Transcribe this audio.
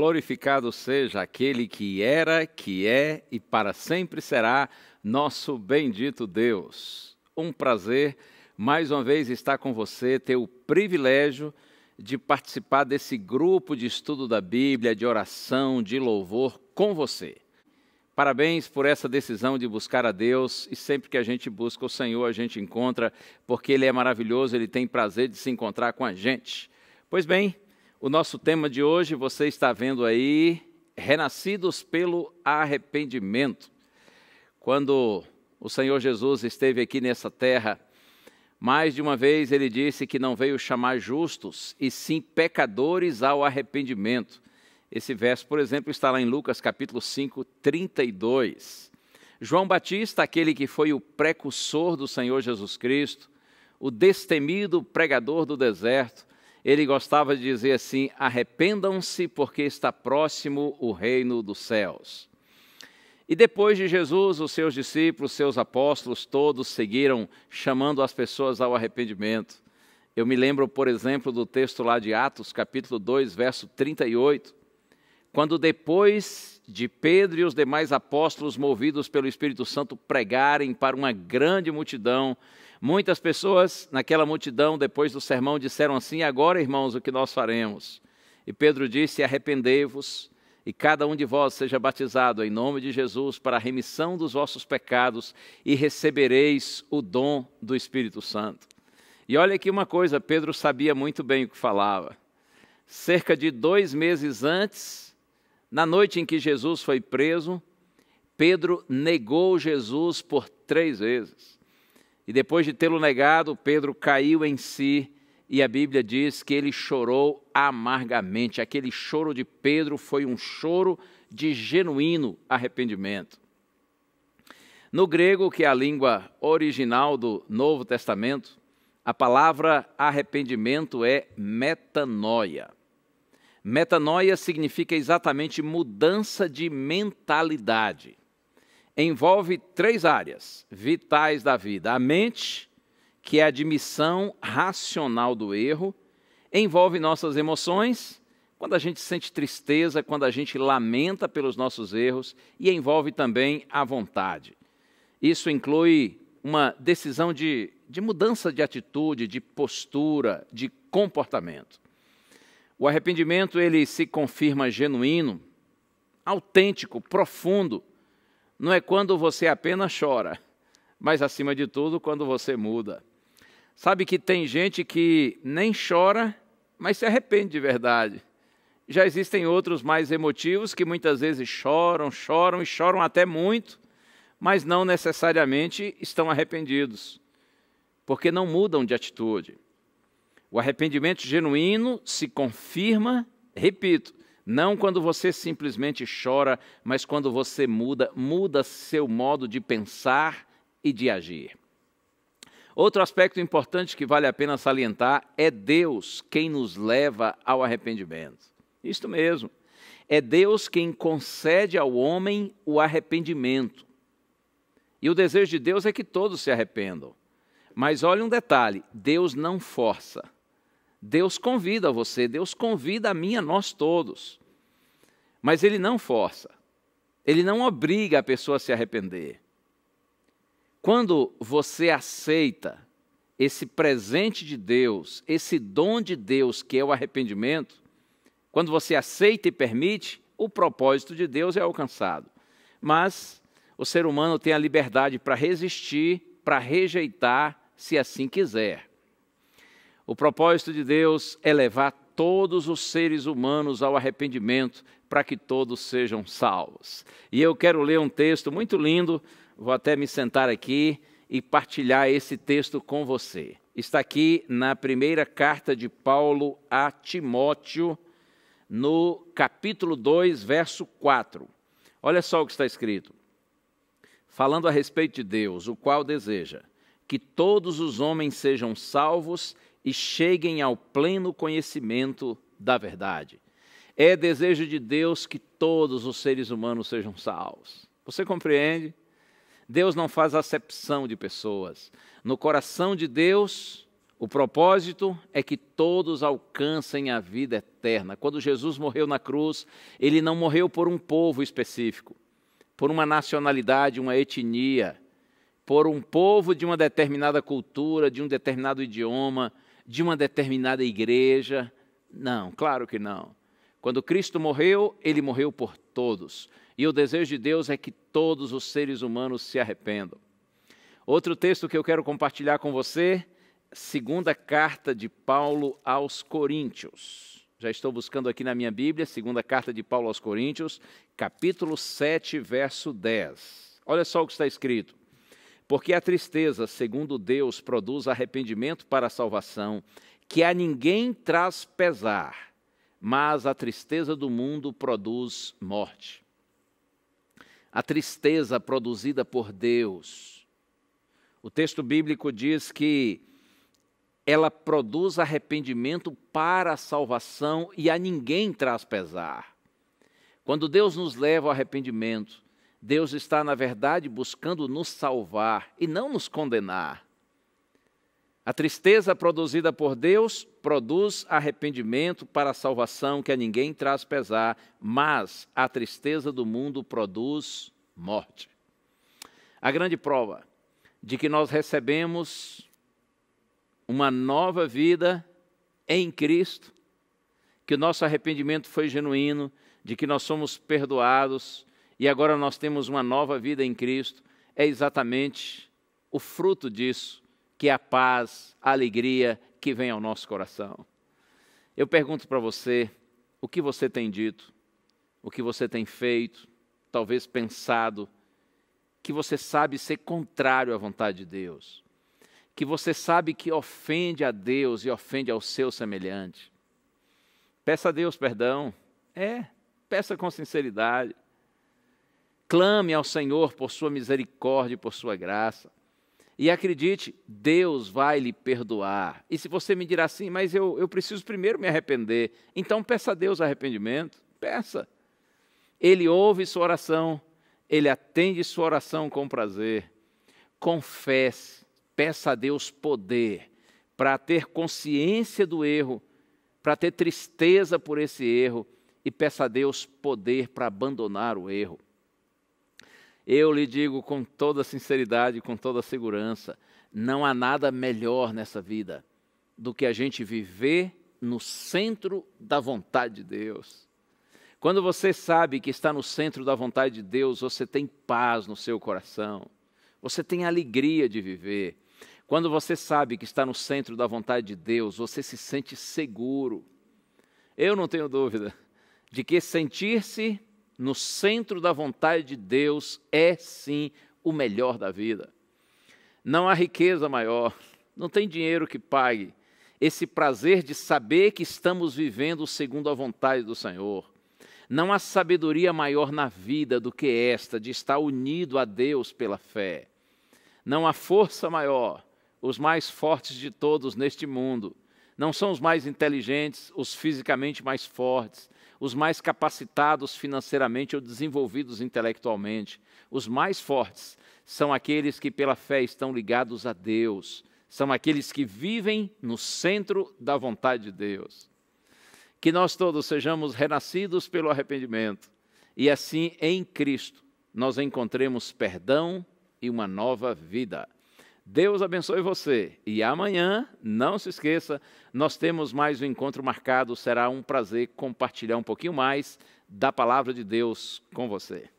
glorificado seja aquele que era, que é e para sempre será nosso bendito Deus. Um prazer, mais uma vez, estar com você, ter o privilégio de participar desse grupo de estudo da Bíblia, de oração, de louvor com você. Parabéns por essa decisão de buscar a Deus, e sempre que a gente busca o Senhor, a gente encontra, porque Ele é maravilhoso, Ele tem prazer de se encontrar com a gente. Pois bem, o nosso tema de hoje, você está vendo aí, renascidos pelo arrependimento. Quando o Senhor Jesus esteve aqui nessa terra, mais de uma vez Ele disse que não veio chamar justos, e sim pecadores ao arrependimento. Esse verso, por exemplo, está lá em Lucas capítulo 5, 32. João Batista, aquele que foi o precursor do Senhor Jesus Cristo, o destemido pregador do deserto, ele gostava de dizer assim: arrependam-se porque está próximo o reino dos céus. E depois de Jesus, os seus discípulos, seus apóstolos, todos seguiram chamando as pessoas ao arrependimento. Eu me lembro, por exemplo, do texto lá de Atos, capítulo 2, verso 38, quando depois de Pedro e os demais apóstolos, movidos pelo Espírito Santo, pregarem para uma grande multidão, muitas pessoas naquela multidão, depois do sermão, disseram assim: agora, irmãos, o que nós faremos? E Pedro disse: arrependei-vos, e cada um de vós seja batizado em nome de Jesus para a remissão dos vossos pecados, e recebereis o dom do Espírito Santo. E olha aqui uma coisa, Pedro sabia muito bem o que falava. Cerca de 2 meses antes, na noite em que Jesus foi preso, Pedro negou Jesus por 3 vezes. E depois de tê-lo negado, Pedro caiu em si, e a Bíblia diz que ele chorou amargamente. Aquele choro de Pedro foi um choro de genuíno arrependimento. No grego, que é a língua original do Novo Testamento, a palavra arrependimento é metanoia. Metanoia significa exatamente mudança de mentalidade. Envolve 3 áreas vitais da vida. A mente, que é a admissão racional do erro, envolve nossas emoções, quando a gente sente tristeza, quando a gente lamenta pelos nossos erros, e envolve também a vontade. Isso inclui uma decisão de mudança de atitude, de postura, de comportamento. O arrependimento, ele se confirma genuíno, autêntico, profundo. Não é quando você apenas chora, mas, acima de tudo, quando você muda. Sabe que tem gente que nem chora, mas se arrepende de verdade. Já existem outros mais emotivos que muitas vezes choram e choram até muito, mas não necessariamente estão arrependidos, porque não mudam de atitude. O arrependimento genuíno se confirma, repito, não quando você simplesmente chora, mas quando você muda seu modo de pensar e de agir. Outro aspecto importante que vale a pena salientar é Deus quem nos leva ao arrependimento. Isto mesmo, é Deus quem concede ao homem o arrependimento. E o desejo de Deus é que todos se arrependam. Mas olha um detalhe, Deus não força. Deus convida você, Deus convida a mim, a nós todos. Mas Ele não força, Ele não obriga a pessoa a se arrepender. Quando você aceita esse presente de Deus, esse dom de Deus que é o arrependimento, quando você aceita e permite, o propósito de Deus é alcançado. Mas o ser humano tem a liberdade para resistir, para rejeitar, se assim quiser. O propósito de Deus é levar todos os seres humanos ao arrependimento para que todos sejam salvos. E eu quero ler um texto muito lindo, vou até me sentar aqui e partilhar esse texto com você. Está aqui na primeira carta de Paulo a Timóteo, no capítulo 2, verso 4. Olha só o que está escrito. Falando a respeito de Deus, o qual deseja que todos os homens sejam salvos e cheguem ao pleno conhecimento da verdade. É desejo de Deus que todos os seres humanos sejam salvos. Você compreende? Deus não faz acepção de pessoas. No coração de Deus, o O propósito é que todos alcancem a vida eterna. Quando Jesus morreu na cruz, ele não morreu por um povo específico, por uma nacionalidade, uma etnia, por um povo de uma determinada cultura, de um determinado idioma, de uma determinada igreja. Não, claro que não. Quando Cristo morreu, ele morreu por todos. E o desejo de Deus é que todos os seres humanos se arrependam. Outro texto que eu quero compartilhar com você, segunda carta de Paulo aos Coríntios. Já estou buscando aqui na minha Bíblia, segunda carta de Paulo aos Coríntios, capítulo 7, verso 10. Olha só o que está escrito. Porque a tristeza, segundo Deus, produz arrependimento para a salvação, que a ninguém traz pesar, mas a tristeza do mundo produz morte. A tristeza produzida por Deus. O texto bíblico diz que ela produz arrependimento para a salvação e a ninguém traz pesar. Quando Deus nos leva ao arrependimento, Deus está, na verdade, buscando nos salvar e não nos condenar. A tristeza produzida por Deus produz arrependimento para a salvação que a ninguém traz pesar, mas a tristeza do mundo produz morte. A grande prova de que nós recebemos uma nova vida em Cristo, que o nosso arrependimento foi genuíno, de que nós somos perdoados e agora nós temos uma nova vida em Cristo, é exatamente o fruto disso, que é a paz, a alegria que vem ao nosso coração. Eu pergunto para você, o que você tem dito, o que você tem feito, talvez pensado, que você sabe ser contrário à vontade de Deus, que você sabe que ofende a Deus e ofende ao seu semelhante. Peça a Deus perdão, peça com sinceridade. Clame ao Senhor por sua misericórdia e por sua graça. E acredite, Deus vai lhe perdoar. E se você me dirá assim, mas eu preciso primeiro me arrepender, então peça a Deus arrependimento, peça. Ele ouve sua oração, Ele atende sua oração com prazer. Confesse, peça a Deus poder para ter consciência do erro, para ter tristeza por esse erro e peça a Deus poder para abandonar o erro. Eu lhe digo com toda sinceridade, com toda segurança, não há nada melhor nessa vida do que a gente viver no centro da vontade de Deus. Quando você sabe que está no centro da vontade de Deus, você tem paz no seu coração, você tem alegria de viver. Quando você sabe que está no centro da vontade de Deus, você se sente seguro. Eu não tenho dúvida de que sentir-se no centro da vontade de Deus é sim o melhor da vida. Não há riqueza maior, não tem dinheiro que pague esse prazer de saber que estamos vivendo segundo a vontade do Senhor. Não há sabedoria maior na vida do que esta, de estar unido a Deus pela fé. Não há força maior, os mais fortes de todos neste mundo. Não são os mais inteligentes, os fisicamente mais fortes, os mais capacitados financeiramente ou desenvolvidos intelectualmente. Os mais fortes são aqueles que pela fé estão ligados a Deus, são aqueles que vivem no centro da vontade de Deus. Que nós todos sejamos renascidos pelo arrependimento e assim em Cristo nós encontremos perdão e uma nova vida. Deus abençoe você e amanhã, não se esqueça, nós temos mais um encontro marcado, será um prazer compartilhar um pouquinho mais da palavra de Deus com você.